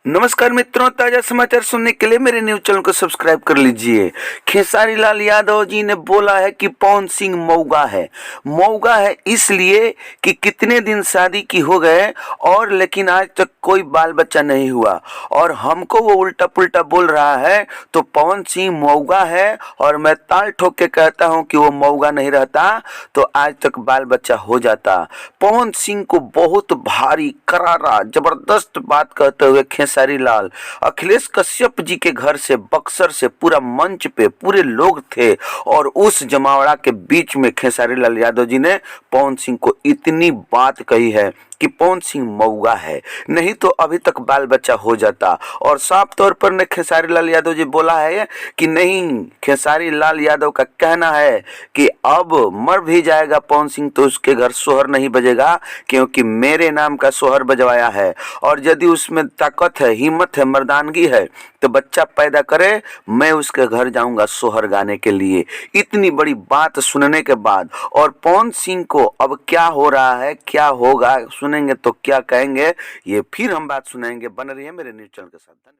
नमस्कार मित्रों, ताजा समाचार सुनने के लिए मेरे न्यूज चैनल को सब्सक्राइब कर लीजिए। खेसारी लाल यादव जी ने बोला है कि पवन सिंह मौगा है। मौगा है इसलिए कि कितने दिन शादी की हो गए और लेकिन आज तक कोई बाल बच्चा नहीं हुआ, और हमको वो उल्टा पुल्टा बोल रहा है। तो पवन सिंह मौगा है और मैं ताल ठोक के कहता हूँ कि वो मौगा नहीं रहता तो आज तक बाल बच्चा हो जाता। पवन सिंह को बहुत भारी करारा जबरदस्त बात कहते हुए खेसारी लाल अखिलेश कश्यप जी के घर से बक्सर से पूरा मंच पे पूरे लोग थे, और उस जमावड़ा के बीच में खेसारी लाल यादव जी ने पवन सिंह को इतनी बात कही है कि पवन सिंह मौगा है, नहीं तो अभी तक बाल बच्चा हो जाता। और साफ तौर पर ने खेसारी लाल यादव जी बोला है कि नहीं, खेसारी लाल यादव का कहना है कि अब मर भी जाएगा पवन सिंह तो उसके घर सोहर नहीं बजेगा, क्योंकि मेरे नाम का सोहर बजवाया है। और यदि उसमें ताकत है, हिम्मत है, मर्दानगी है तो बच्चा पैदा करे, मैं उसके घर जाऊंगा सोहर गाने के लिए। इतनी बड़ी बात सुनने के बाद और पवन सिंह को अब क्या हो रहा है, क्या होगा, सुनेंगे तो क्या कहेंगे, ये फिर हम बात सुनाएंगे। बन रही है मेरे न्यूज चैनल के साथ।